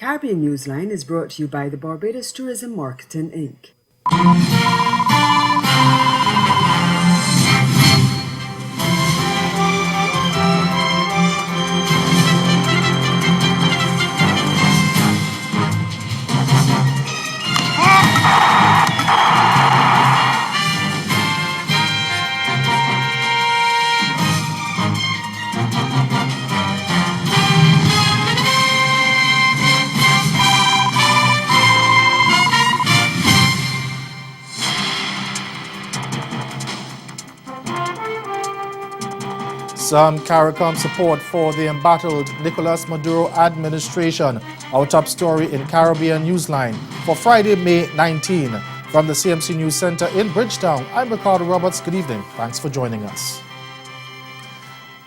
Caribbean Newsline is brought to you by the Barbados Tourism Marketing Inc. Some CARICOM support for the embattled Nicolas Maduro administration. Our top story in Caribbean Newsline for Friday, May 19. From the CMC News Center in Bridgetown, I'm Ricardo Roberts. Good evening. Thanks for joining us.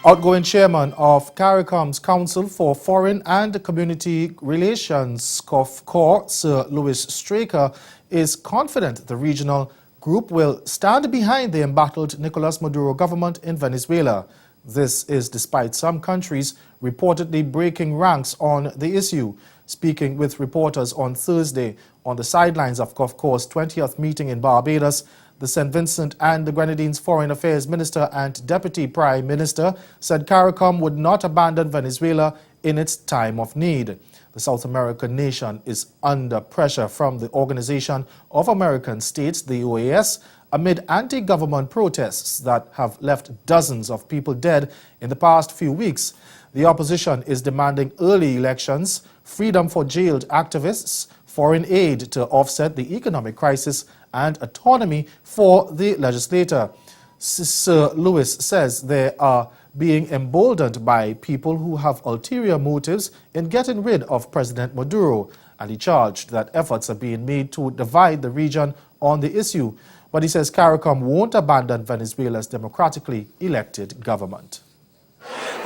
Outgoing chairman of CARICOM's Council for Foreign and Community Relations, COFCOR, Sir Louis Straker, is confident the regional group will stand behind the embattled Nicolas Maduro government in Venezuela. This is despite some countries reportedly breaking ranks on the issue. Speaking with reporters on Thursday on the sidelines of COFCOR's 20th meeting in Barbados, the St. Vincent and the Grenadines Foreign Affairs Minister and Deputy Prime Minister said CARICOM would not abandon Venezuela in its time of need. The South American nation is under pressure from the Organization of American States, the OAS, amid anti-government protests that have left dozens of people dead in the past few weeks. The opposition is demanding early elections, freedom for jailed activists, foreign aid to offset the economic crisis, and autonomy for the legislature. Sir Louis says they are being emboldened by people who have ulterior motives in getting rid of President Maduro, and he charged that efforts are being made to divide the region on the issue. But he says CARICOM won't abandon Venezuela's democratically elected government.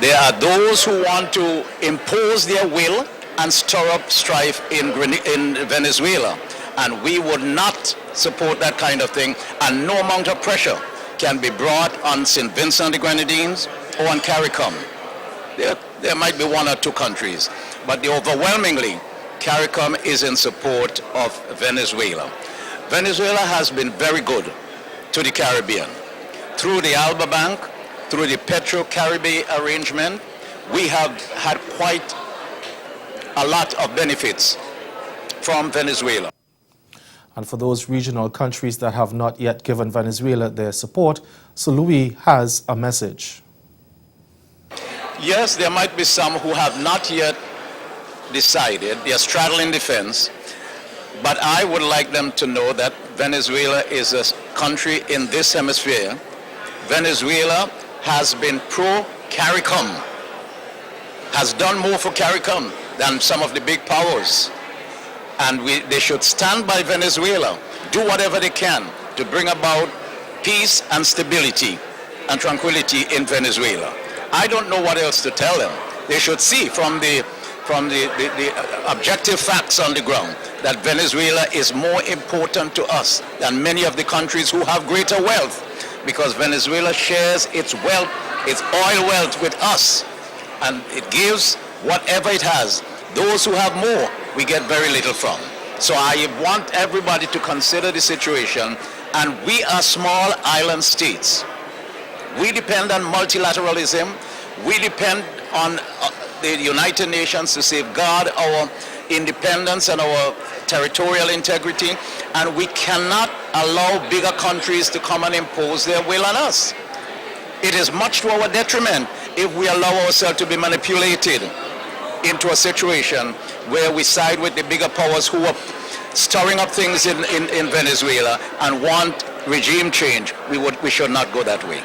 There are those who want to impose their will and stir up strife in Venezuela, and we would not support that kind of thing, and no amount of pressure can be brought on St. Vincent and the Grenadines or on CARICOM. There might be one or two countries, but overwhelmingly, CARICOM is in support of Venezuela. Venezuela has been very good to the Caribbean. Through the Alba Bank, through the Petro-Caribbean arrangement, we have had quite a lot of benefits from Venezuela. And for those regional countries that have not yet given Venezuela their support, Sir Louis has a message. Yes, there might be some who have not yet decided. They are straddling the fence. But I would like them to know that Venezuela is a country in this hemisphere. Venezuela has been pro-CARICOM, has done more for CARICOM than some of the big powers. And they should stand by Venezuela, do whatever they can to bring about peace and stability and tranquility in Venezuela. I don't know what else to tell them. They should see from the objective facts on the ground that Venezuela is more important to us than many of the countries who have greater wealth, because Venezuela shares its wealth, its oil wealth with us, and it gives whatever it has. Those who have more, we get very little from. So I want everybody to consider the situation, and we are small island states. We depend on multilateralism. We depend on the United Nations to safeguard our independence and our territorial integrity, and we cannot allow bigger countries to come and impose their will on us. It is much to our detriment if we allow ourselves to be manipulated into a situation where we side with the bigger powers who are stirring up things in Venezuela and want regime change. We should not go that way.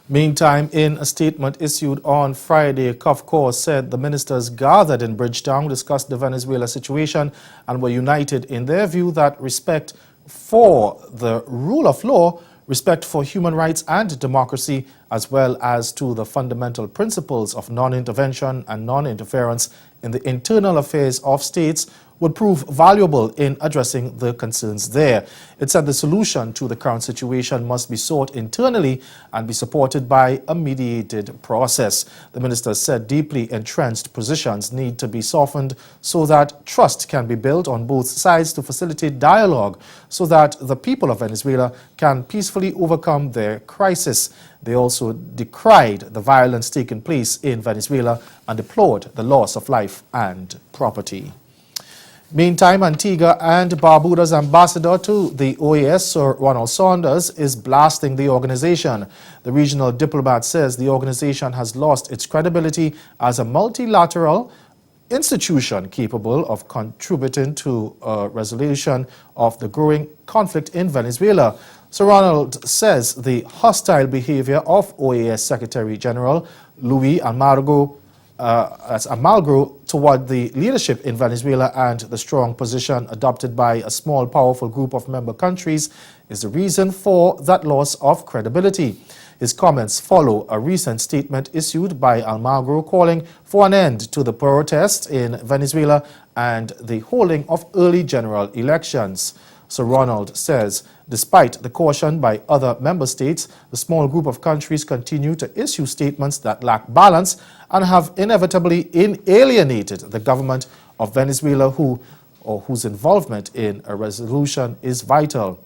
Meantime, in a statement issued on Friday, COFCOR said the ministers gathered in Bridgetown discussed the Venezuela situation and were united in their view that respect for the rule of law, respect for human rights and democracy, as well as to the fundamental principles of non-intervention and non-interference in the internal affairs of states would prove valuable in addressing the concerns there. It said the solution to the current situation must be sought internally and be supported by a mediated process. The minister said deeply entrenched positions need to be softened so that trust can be built on both sides to facilitate dialogue so that the people of Venezuela can peacefully overcome their crisis. They also decried the violence taking place in Venezuela and deplored the loss of life and property. Meantime, Antigua and Barbuda's ambassador to the OAS, Sir Ronald Saunders, is blasting the organization. The regional diplomat says the organization has lost its credibility as a multilateral institution capable of contributing to a resolution of the growing conflict in Venezuela. Sir Ronald says the hostile behavior of OAS Secretary General Luis Almagro toward the leadership in Venezuela and the strong position adopted by a small, powerful group of member countries is the reason for that loss of credibility. His comments follow a recent statement issued by Almagro calling for an end to the protests in Venezuela and the holding of early general elections. Sir Ronald says, despite the caution by other member states, the small group of countries continue to issue statements that lack balance and have inevitably alienated the government of Venezuela whose involvement in a resolution is vital.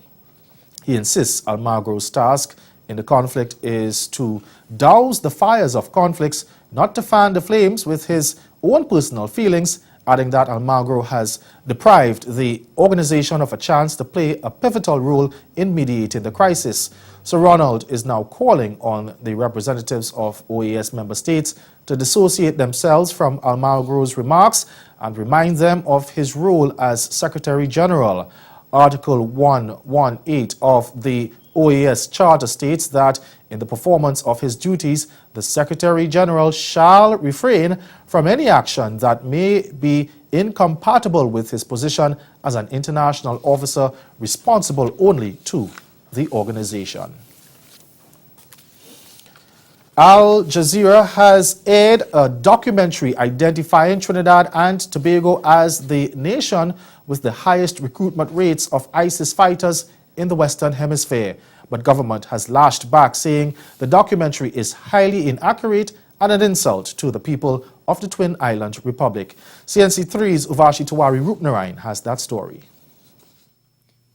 He insists Almagro's task in the conflict is to douse the fires of conflicts, not to fan the flames with his own personal feelings, adding that Almagro has deprived the organization of a chance to play a pivotal role in mediating the crisis. Sir Ronald is now calling on the representatives of OAS member states to dissociate themselves from Almagro's remarks and remind them of his role as Secretary General. Article 118 of the OAS Charter states that in the performance of his duties, the Secretary General shall refrain from any action that may be incompatible with his position as an international officer responsible only to the organization. Al Jazeera has aired a documentary identifying Trinidad and Tobago as the nation with the highest recruitment rates of ISIS fighters in the Western Hemisphere. But government has lashed back, saying the documentary is highly inaccurate and an insult to the people of the Twin Island Republic. CNC3's Uvashi Tawari Rupnarayan has that story.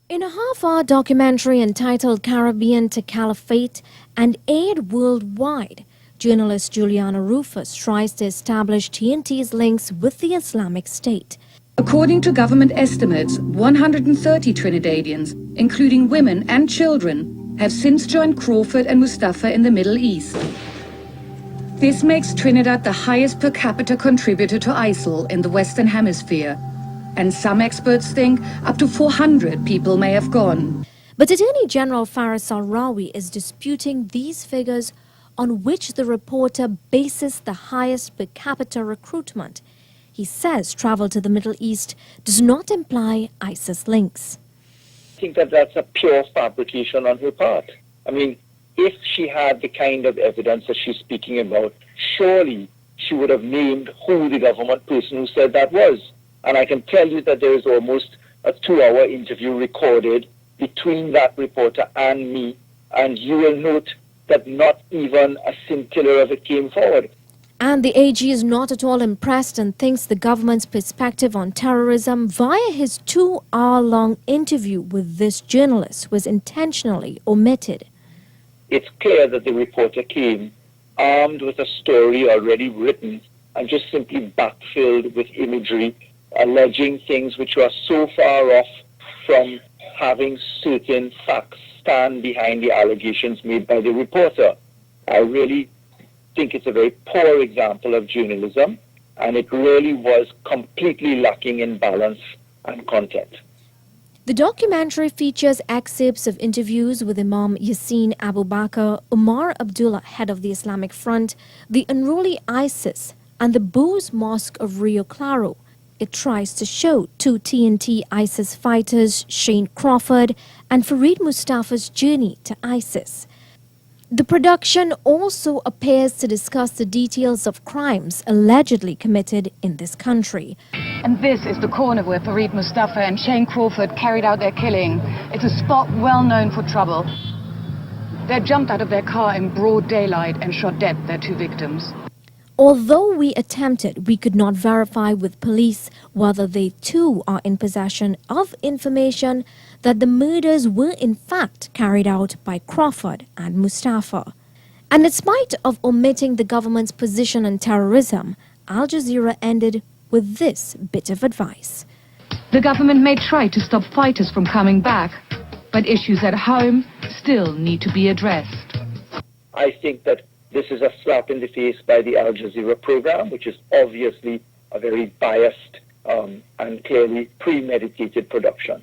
In a half-hour documentary entitled Caribbean to Caliphate and aired worldwide, journalist Juliana Rufus tries to establish TNT's links with the Islamic State. According to government estimates, 130 Trinidadians, including women and children, have since joined Crawford and Mustafa in the Middle East. This makes Trinidad the highest per capita contributor to ISIL in the Western Hemisphere, and some experts think up to 400 people may have gone. But Attorney General Faris Al-Rawi is disputing these figures on which the reporter bases the highest per capita recruitment. He says travel to the Middle East does not imply ISIS links. I think that that's a pure fabrication on her part. I mean, if she had the kind of evidence that she's speaking about, surely she would have named who the government person who said that was. And I can tell you that there is almost a 2-hour interview recorded between that reporter and me, and you will note that not even a scintilla of it came forward. And the AG is not at all impressed and thinks the government's perspective on terrorism via his 2-hour-long interview with this journalist was intentionally omitted. It's clear that the reporter came armed with a story already written and just simply backfilled with imagery, alleging things which are so far off from having certain facts stand behind the allegations made by the reporter. I really think it's a very poor example of journalism, and it really was completely lacking in balance and content. The documentary features excerpts of interviews with Imam Yassin Abu Bakr, Umar Abdullah, head of the Islamic Front, the unruly ISIS, and the Booz Mosque of Rio Claro. It tries to show 2 TNT ISIS fighters, Shane Crawford and Farid Mustafa's journey to ISIS. The production also appears to discuss the details of crimes allegedly committed in this country. And this is the corner where Fareed Mustafa and Shane Crawford carried out their killing. It's a spot well known for trouble. They jumped out of their car in broad daylight and shot dead their two victims. Although we attempted, we could not verify with police whether they too are in possession of information that the murders were in fact carried out by Crawford and Mustafa. And in spite of omitting the government's position on terrorism, Al Jazeera ended with this bit of advice. The government may try to stop fighters from coming back, but issues at home still need to be addressed. I think that this is a slap in the face by the Al Jazeera program, which is obviously a very biased and clearly premeditated production.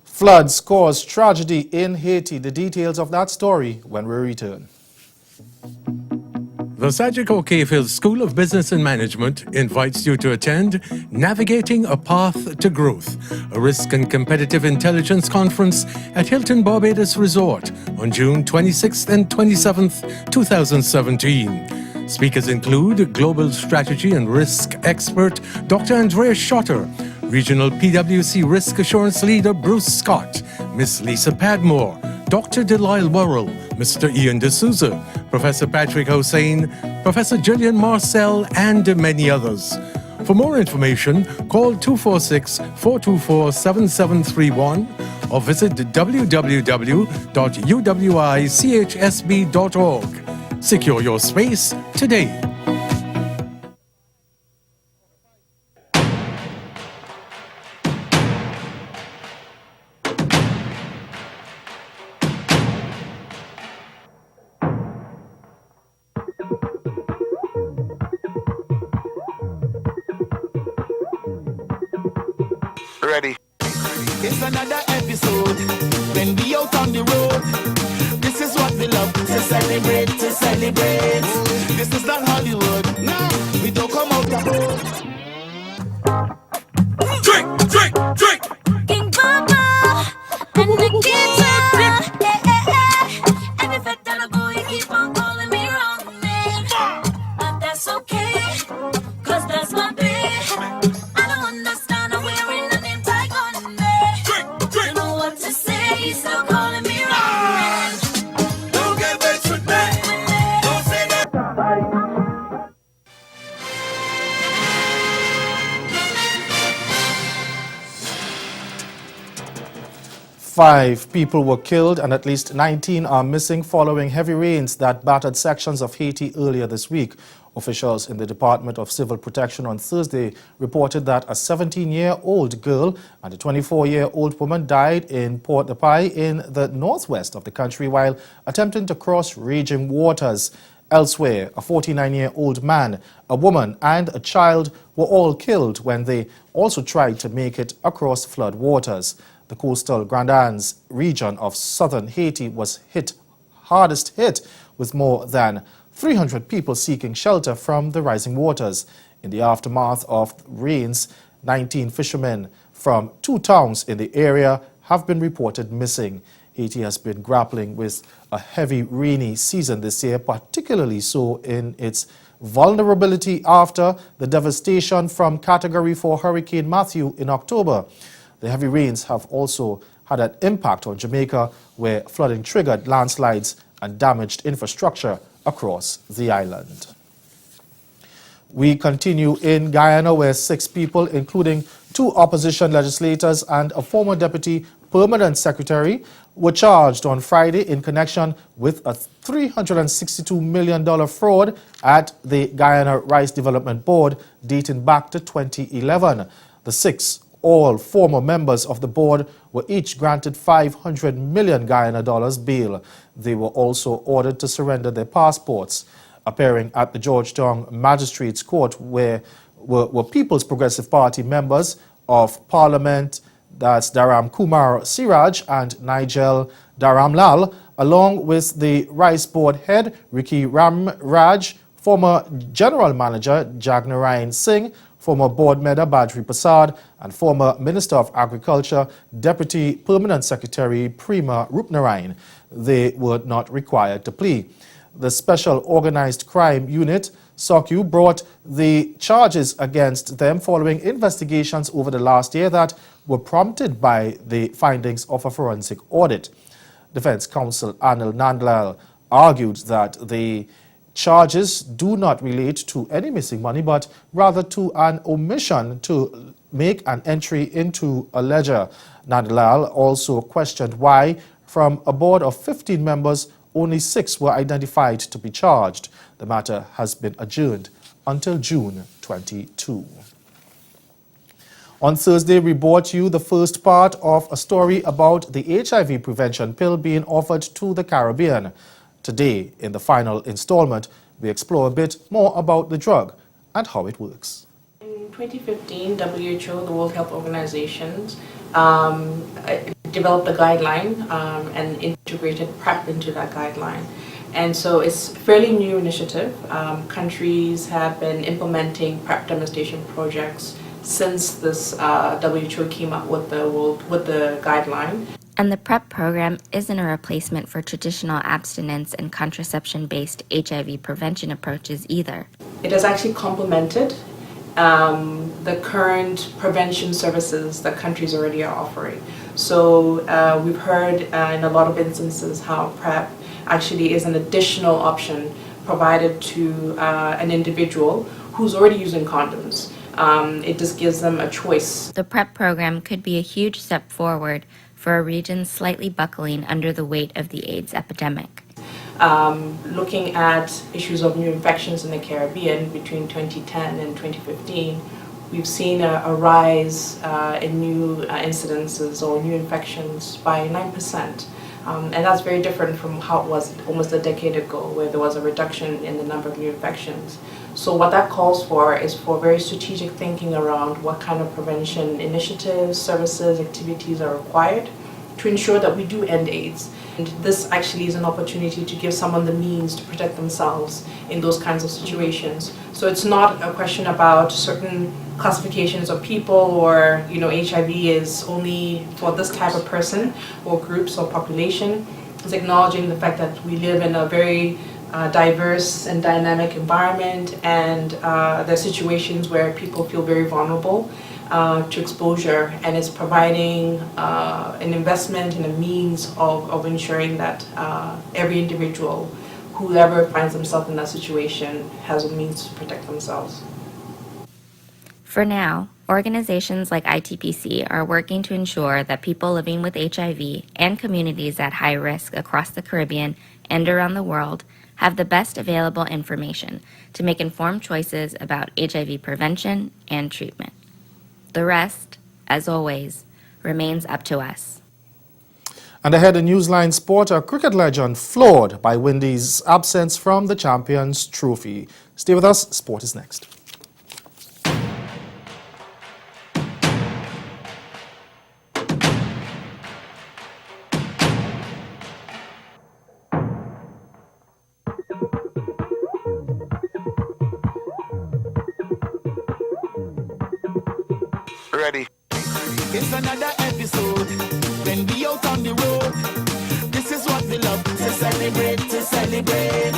Floods caused tragedy in Haiti. The details of that story when we return. The Sajiko K-Field School of Business and Management invites you to attend Navigating a Path to Growth, a risk and competitive intelligence conference at Hilton Barbados Resort on June 26th and 27th, 2017. Speakers include Global Strategy and Risk expert Dr. Andrea Schotter, Regional PwC Risk Assurance Leader Bruce Scott, Miss Lisa Padmore, Dr. Delisle Worrell, Mr. Ian D'Souza, Professor Patrick Hossain, Professor Gillian Marcel, and many others. For more information, call 246-424-7731 or visit www.uwichsb.org. Secure your space today. Ready. It's another episode when we out on the road. This is what we love to celebrate, to celebrate. This is not Hollywood. No, we don't come out the road. Drink, drink, drink. King Baba and the guitar. And if I tell a boy, keep on calling me wrong name. But that's okay, cause that's my bed. I don't understand how wearing a name tag on me. Don't know what to say, he's still calling me wrong name. Don't get vexed with me. Don't say that. 5 people were killed and at least 19 are missing following heavy rains that battered sections of Haiti earlier this week. Officials in the Department of Civil Protection on Thursday reported that a 17-year-old girl and a 24-year-old woman died in Port-de-Paix in the northwest of the country while attempting to cross raging waters. Elsewhere, a 49-year-old man, a woman and a child were all killed when they also tried to make it across flood waters. The coastal Grand Anse region of southern Haiti was hardest hit, with more than 300 people seeking shelter from the rising waters. In the aftermath of rains, 19 fishermen from 2 towns in the area have been reported missing. Haiti has been grappling with a heavy rainy season this year, particularly so in its vulnerability after the devastation from Category 4 Hurricane Matthew in October. The heavy rains have also had an impact on Jamaica, where flooding triggered landslides and damaged infrastructure across the island. We continue in Guyana, where 6 people, including 2 opposition legislators and a former deputy permanent secretary, were charged on Friday in connection with a $362 million fraud at the Guyana Rice Development Board dating back to 2011. The 6, all former members of the board, were each granted $500 million Guyana dollars bail. They were also ordered to surrender their passports. Appearing at the Georgetown Magistrates Court were People's Progressive Party members of Parliament, that's Dharam Kumar Siraj and Nigel Dharamlal, along with the Rice Board head Ricky Ramraj, former General Manager Jagnarayan Singh, former board member Badri Prasad, and former Minister of Agriculture, Deputy Permanent Secretary Prema Rupnarayan. They were not required to plea. The Special Organized Crime Unit, SOCU, brought the charges against them following investigations over the last year that were prompted by the findings of a forensic audit. Defense Counsel Anil Nandlal argued that the charges do not relate to any missing money, but rather to an omission to make an entry into a ledger. Nandlal also questioned why, from a board of 15 members, only 6 were identified to be charged. The matter has been adjourned until June 22. On Thursday, we brought you the first part of a story about the HIV prevention pill being offered to the Caribbean. Today, in the final installment, we explore a bit more about the drug and how it works. In 2015, WHO, the World Health Organization, developed a guideline and integrated PrEP into that guideline. And so it's a fairly new initiative. Countries have been implementing PrEP demonstration projects since this WHO came up with the guideline. And the PrEP program isn't a replacement for traditional abstinence and contraception-based HIV prevention approaches either. It has actually complemented the current prevention services that countries already are offering. So we've heard in a lot of instances how PrEP actually is an additional option provided to an individual who's already using condoms. It just gives them a choice. The PrEP program could be a huge step forward for a region slightly buckling under the weight of the AIDS epidemic. Looking at issues of new infections in the Caribbean between 2010 and 2015, we've seen a rise in new incidences or new infections by 9%. And that's very different from how it was almost a decade ago, where there was a reduction in the number of new infections. So what that calls for is for very strategic thinking around what kind of prevention initiatives, services, activities are required to ensure that we do end AIDS. And this actually is an opportunity to give someone the means to protect themselves in those kinds of situations. So it's not a question about certain classifications of people or, HIV is only for this type of person or groups or population. It's acknowledging the fact that we live in a very diverse and dynamic environment, and there are situations where people feel very vulnerable to exposure, and it's providing an investment and a means of ensuring that every individual, whoever finds themselves in that situation, has a means to protect themselves. For now, organizations like ITPC are working to ensure that people living with HIV and communities at high risk across the Caribbean and around the world have the best available information to make informed choices about HIV prevention and treatment. The rest, as always, remains up to us. And ahead in Newsline Sport, a cricket legend floored by Windy's absence from the Champions Trophy. Stay with us, sport is next. Ready. It's another episode. When we out on the road, this is what we love to celebrate, to celebrate.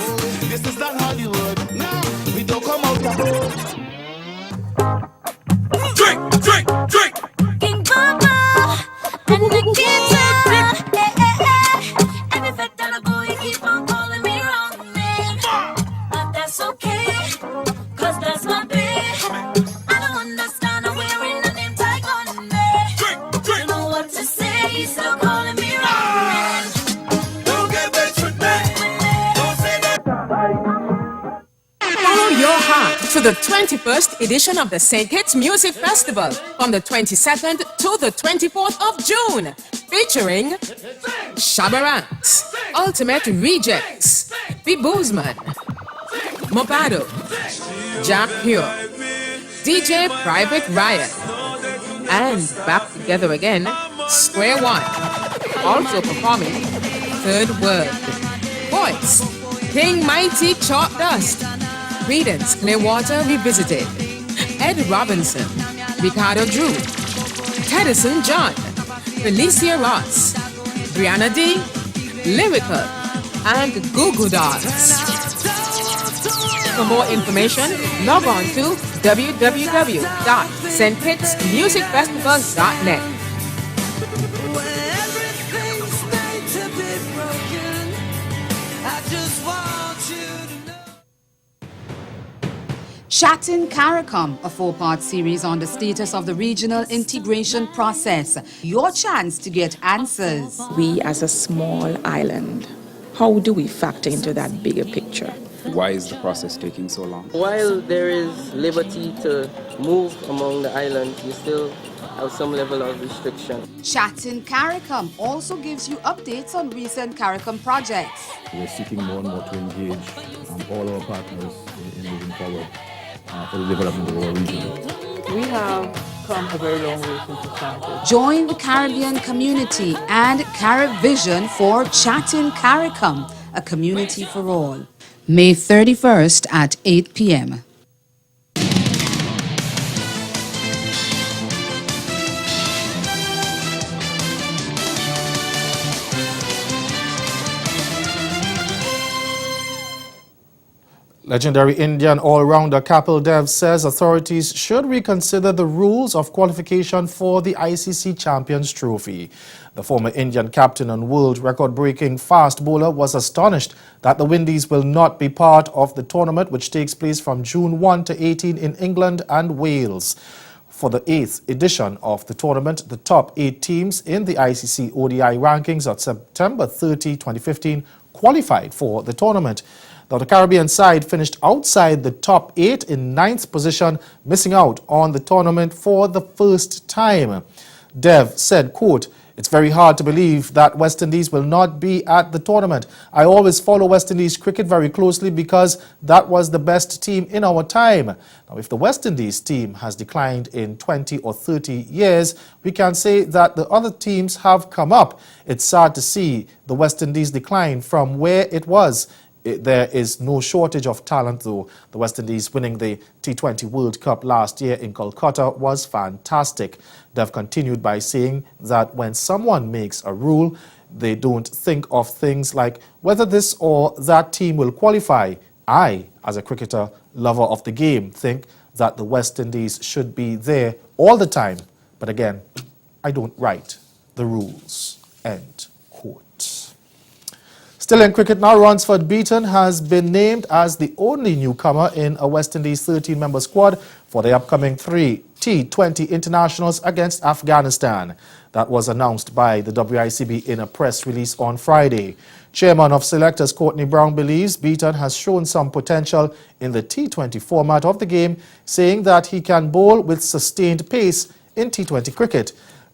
This is not Hollywood. No, we don't come out the road. Drink, drink, drink. King Baba and Nikita. Every fact that I go, you keep on calling me wrong name. But that's okay, cause that's my babe. I don't understand how wearing a name tag on me. Don't know what to say, you still calling me wrong name. Don't get vexed with me. Don't say that. Follow your heart to the 21st edition of the St. Kitts Music Festival from the 22nd to the 24th of June, featuring Shabba Ranks, Ultimate Rejects, The Boozman, Mobado, Jack Pure, DJ Private Riot, and back together again, Square One. Also performing Third Word, Voice, King Mighty Chalk Dust, Credence Clearwater Revisited, Ed Robinson, Ricardo Drew, Tedison John, Felicia Ross, Brianna D, Lyrical, and Goo Goo Dolls. For more information, log on to www.stkitsmusicfestival.net. Chatting CARICOM, a 4-part series on the status of the regional integration process. Your chance to get answers. We as a small island, how do we factor into that bigger picture? Why is the process taking so long? While there is liberty to move among the islands, you still have some level of restriction. Chatting CARICOM also gives you updates on recent CARICOM projects. We're seeking more and more to engage all our partners in moving forward for the development of our region. We have come a very long way since we started. Join the Caribbean community and CaribVision for Chatting CARICOM, a community for all. May 31st at 8 p.m. Legendary Indian all-rounder Kapil Dev says authorities should reconsider the rules of qualification for the ICC Champions Trophy. The former Indian captain and world record-breaking fast bowler was astonished that the Windies will not be part of the tournament, which takes place from June 1 to 18 in England and Wales. For the 8th edition of the tournament, the top 8 teams in the ICC ODI rankings on September 30, 2015 qualified for the tournament. Now, the Caribbean side finished outside the top 8 in 9th position, missing out on the tournament for the first time. Dev said, quote, "It's very hard to believe that West Indies will not be at the tournament. I always follow West Indies cricket very closely because that was the best team in our time. Now, if the West Indies team has declined in 20 or 30 years, we can say that the other teams have come up. It's sad to see the West Indies decline from where it was. There is no shortage of talent, though. The West Indies winning the T20 World Cup last year in Kolkata was fantastic." They've continued by saying that when someone makes a rule, they don't think of things like whether this or that team will qualify. I, as a cricketer, lover of the game, think that the West Indies should be there all the time. But again, I don't write the rules. End quote. Still in cricket now, Ransford Beaton has been named as the only newcomer in a West Indies 13-member squad for the upcoming 3 T20 internationals against Afghanistan. That was announced by the WICB in a press release on Friday. Chairman of selectors Courtney Brown believes Beaton has shown some potential in the T20 format of the game, saying that he can bowl with sustained pace in T20 cricket.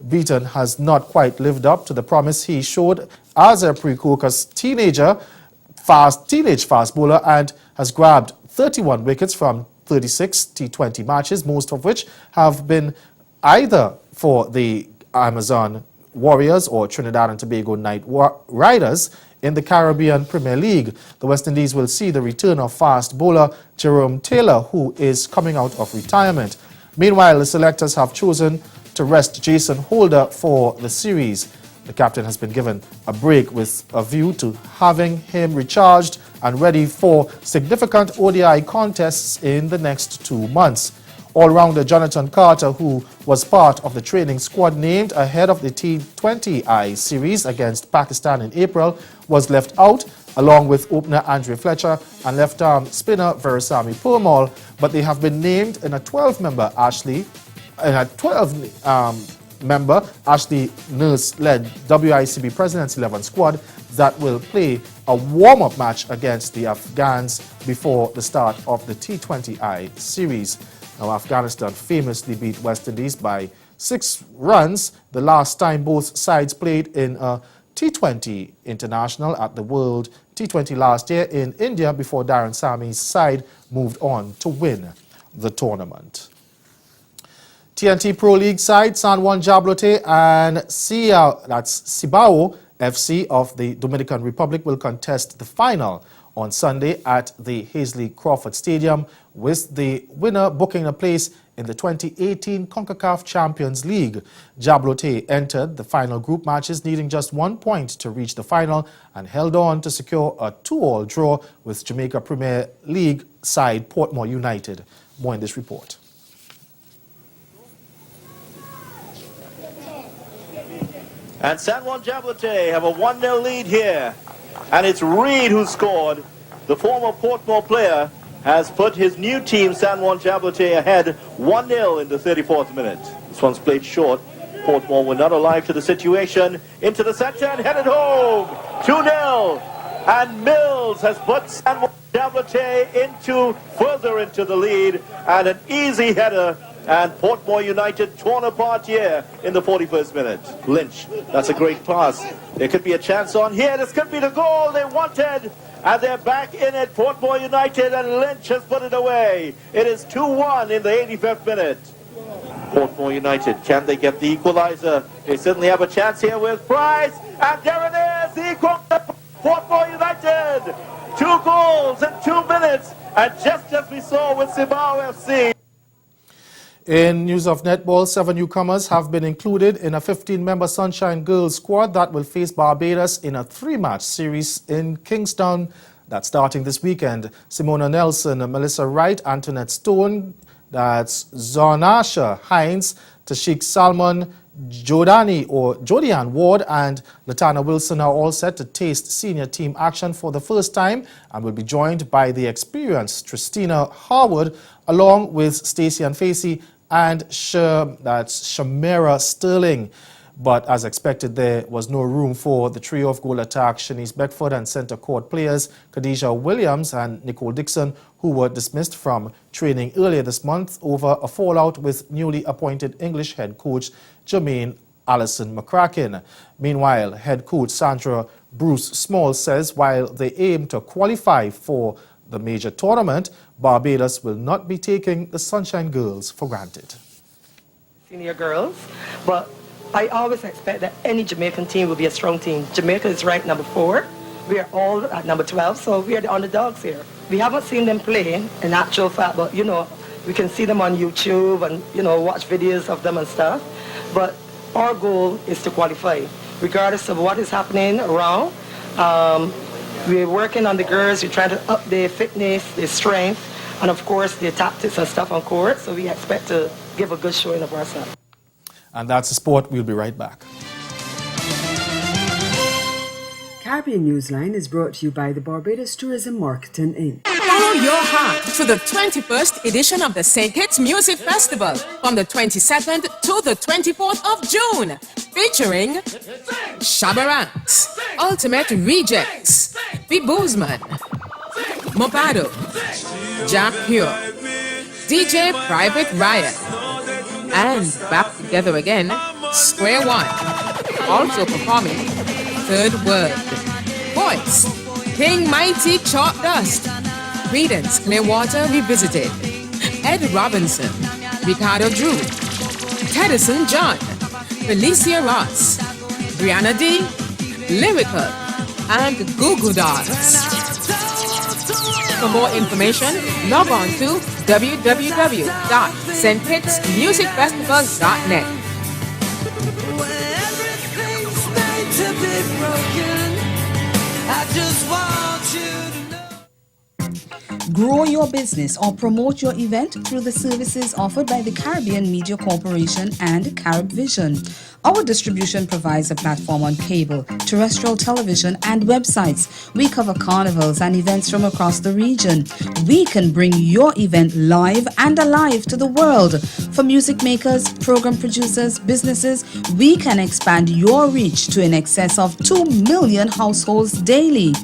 Beaton has not quite lived up to the promise he showed as a precocious teenage fast bowler and has grabbed 31 wickets from 36 T20 matches, most of which have been either for the Amazon Warriors or Trinidad and Tobago Knight Riders in the Caribbean Premier League. The West Indies will see the return of fast bowler Jerome Taylor, who is coming out of retirement. Meanwhile, the selectors have chosen to rest Jason Holder for the series. The captain has been given a break with a view to having him recharged and ready for significant ODI contests in the next 2 months. All-rounder Jonathan Carter, who was part of the training squad named ahead of the T20I series against Pakistan in April, was left out, along with opener Andre Fletcher and left-arm spinner Veerasamy Permaul, but they have been named in a 12-member Ashley Nurse-led WICB President's 11 squad that will play a warm-up match against the Afghans before the start of the T20I series. Now, Afghanistan famously beat West Indies by 6 runs the last time both sides played in a T20 international at the World T20 last year in India before Darren Sammy's side moved on to win the tournament. TNT Pro League side San Juan Jablote and Cibao FC of the Dominican Republic will contest the final on Sunday at the Hazley Crawford Stadium, with the winner booking a place in the 2018 CONCACAF Champions League. Jablote entered the final group matches needing just 1 point to reach the final and held on to secure a 2-all draw with Jamaica Premier League side Portmore United. More in this report. And San Juan Jablote have a 1-0 lead here. And it's Reed who scored. The former Portmore player has put his new team, San Juan Jablote, ahead 1-0 in the 34th minute. This one's played short. Portmore were not alive to the situation. Into the center and headed home. 2-0. And Mills has put San Juan Jablote further into the lead. And an easy header. And Portmore United torn apart here in the 41st minute. Lynch, that's a great pass. There could be a chance on here. This could be the goal they wanted. And they're back in it, Portmore United, and Lynch has put it away. It is 2-1 in the 85th minute. Portmore United, can they get the equalizer? They certainly have a chance here with Price. And there it is, the equalizer for Portmore United. 2 goals in 2 minutes. And just as we saw with Cibao FC. In news of netball, 7 newcomers have been included in a 15-member Sunshine Girls squad that will face Barbados in a 3-match series in Kingston. That's starting this weekend. Simona Nelson, Melissa Wright, Antoinette Stone, that's Zonasha Hines, Tashik Salmon, Jodianne Ward and Latana Wilson are all set to taste senior team action for the first time and will be joined by the experienced Tristina Harwood along with Stacey Anfasi and Shamira Sterling. But as expected, there was no room for the trio of goal attack, Shanice Beckford and centre court players Khadijah Williams and Nicole Dixon, who were dismissed from training earlier this month over a fallout with newly appointed English head coach Jermaine Allison McCracken. Meanwhile, head coach Sandra Bruce Small says while they aim to qualify for the major tournament, Barbados will not be taking the Sunshine Girls for granted. Senior girls, but I always expect that any Jamaican team will be a strong team. Jamaica is ranked number 4. We are all at number 12, so we are the underdogs here. We haven't seen them play in actual fact, but we can see them on YouTube and watch videos of them and stuff. But our goal is to qualify, regardless of what is happening around. We're working on the girls. We're trying to up their fitness, their strength, and of course their tactics and stuff on court. So we expect to give a good showing of ourselves. And that's the sport. We'll be right back. Caribbean Newsline is brought to you by the Barbados Tourism Marketing Inc. Follow your heart to the 21st edition of the St. Kitts Music Festival from the 22nd to the 24th of June, featuring Shabba Ranks, Ultimate Rejects, The Boozman, Mobado, Jack Pure, DJ Private Riot, and back together again, Square One. Also performing Third Word, Voice, King Mighty Chalk Dust, Credence Clearwater Revisited, Ed Robinson, Ricardo Drew, Tedison John, Felicia Ross, Brianna D, Lyrical, and Goo Goo Dolls. For more information, log on to www.stkitsmusicfestival.net. Grow your business or promote your event through the services offered by the Caribbean Media Corporation and Carib Vision. Our distribution provides a platform on cable, terrestrial television, and websites. We cover carnivals and events from across the region. We can bring your event live and alive to the world. For music makers, program producers, businesses, we can expand your reach to in excess of 2 million households daily.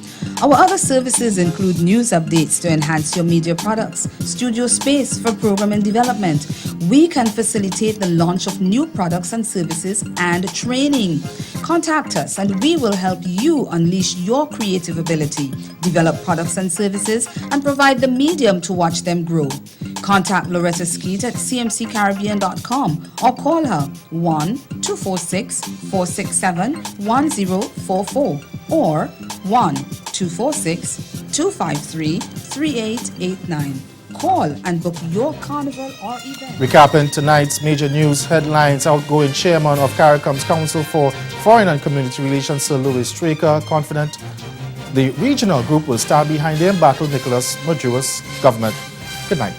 Our other services include news updates to enhance your media products, studio space for program and development. We can facilitate the launch of new products and services and training. Contact us and we will help you unleash your creative ability, develop products and services, and provide the medium to watch them grow. Contact Loretta Skeet at cmccaribbean.com or call her 1-246-467-1044 or 1-246-467-1044. 253-3889. Call and book your carnival or event. Recapping tonight's major news headlines, outgoing chairman of CARICOM's Council for Foreign and Community Relations, Sir Louis Straker, confident the regional group will stand behind the embattled Nicolas Maduro's government. Good night.